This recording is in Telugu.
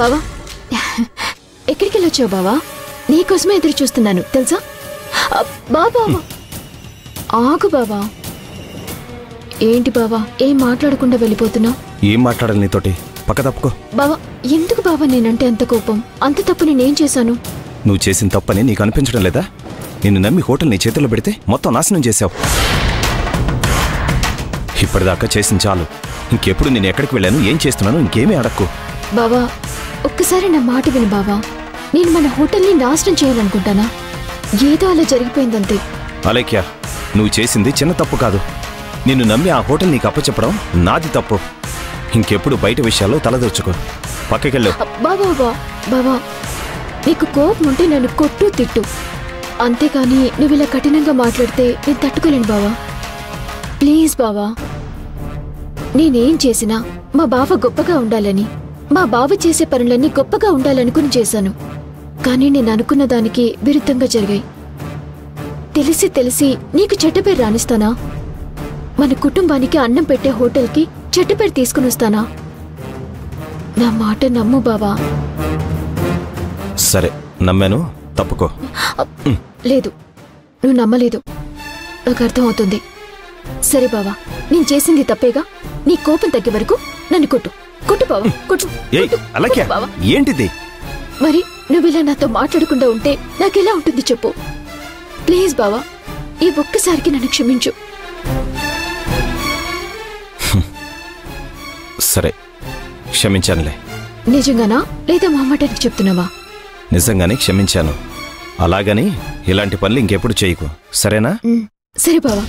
బావా ఎక్కడికి వెళ్ళొచ్చావు బావా? నీకోసమే ఎదురు చూస్తున్నాను తెలుసా? బాబా ఆగు బావా. ఏంటి బావా ఏం మాట్లాడకుండా వెళ్ళిపోతున్నావు? ఏం మాట్లాడాలి నీతోటి? పక్క తప్పుకో. బావా ఎందుకు బావా నేనంటే అంత కోపం? అంత తప్పు నేనేం చేశాను? నువ్వు చేసిన తప్పని నీకు అనిపించడం లేదా? నిన్ను నమ్మి హోటల్ నీ చేతుల్లో పెడితే మొత్తం నాశనం చేశావు. ఇప్పటిదాకా చేసిన చాలు. ఇంకెప్పుడు నేను ఎక్కడికి వెళ్ళాను, ఏం చేస్తున్నాను ఇంకేమీ అడక్కు. బావా ఒక్కసారి నా మాట విను బావా. నేను మన హోటల్ని నాశనం చేయాలనుకుంటానా? ఏదో అలా జరిగిపోయిందంతే. అలేఖ్య, నువ్వు చేసింది చిన్న తప్పు కాదు. నిన్ను నమ్మి ఆ హోటల్ నీకు అప్పచెప్పడం నాది తప్పు. ఇంకెప్పుడు బయట విషయాల్లో తలదొచ్చుకో. పక్కకెళ్ళు. బాబా బావా నీకు కోపం ఉంటే నన్ను కొట్టు తిట్టు, అంతేకాని నువ్వు ఇలా కఠినంగా మాట్లాడితే నేను తట్టుకోలేను బావా. ప్లీజ్ బావా. నేనేం చేసినా మా బావ గొప్పగా ఉండాలని, మా బావ చేసే పనులన్నీ గొప్పగా ఉండాలనుకుని చేశాను. కానీ నేను అనుకున్న దానికి విరుద్ధంగా జరిగాయి. తెలిసి తెలిసి నీకు చెడ్డ పేరు రానిస్తానా? మన కుటుంబానికి అన్నం పెట్టే హోటల్కి చెడ్డ పేరు తీసుకుని వస్తానా? నా మాట నమ్ము బావా. సరే నమ్మాను, తప్పుకో. లేదు నువ్వు నమ్మలేదు, నాకు అర్థం అవుతుంది. సరే బావా నేను చేసింది తప్పేగా. నీ కోపం తగ్గే వరకు నన్ను కొట్టు. కొట్టు బావా కొట్టు. బావా ఏంటిది? మరి నువ్వు ఇలా నాతో మాట్లాడకుండా ఉంటే నాకెలా ఉంటుంది చెప్పు. ప్లీజ్ బావా ఈ ఒక్కసారికి నన్ను క్షమించు. సరే క్షమించానులే. నిజంగానా లేదా మా మాటకి చెప్తున్నావా? నిజంగానే క్షమించాను. అలాగని ఇలాంటి పనులు ఇంకెప్పుడు చేయకు, సరేనా? సరే బావా.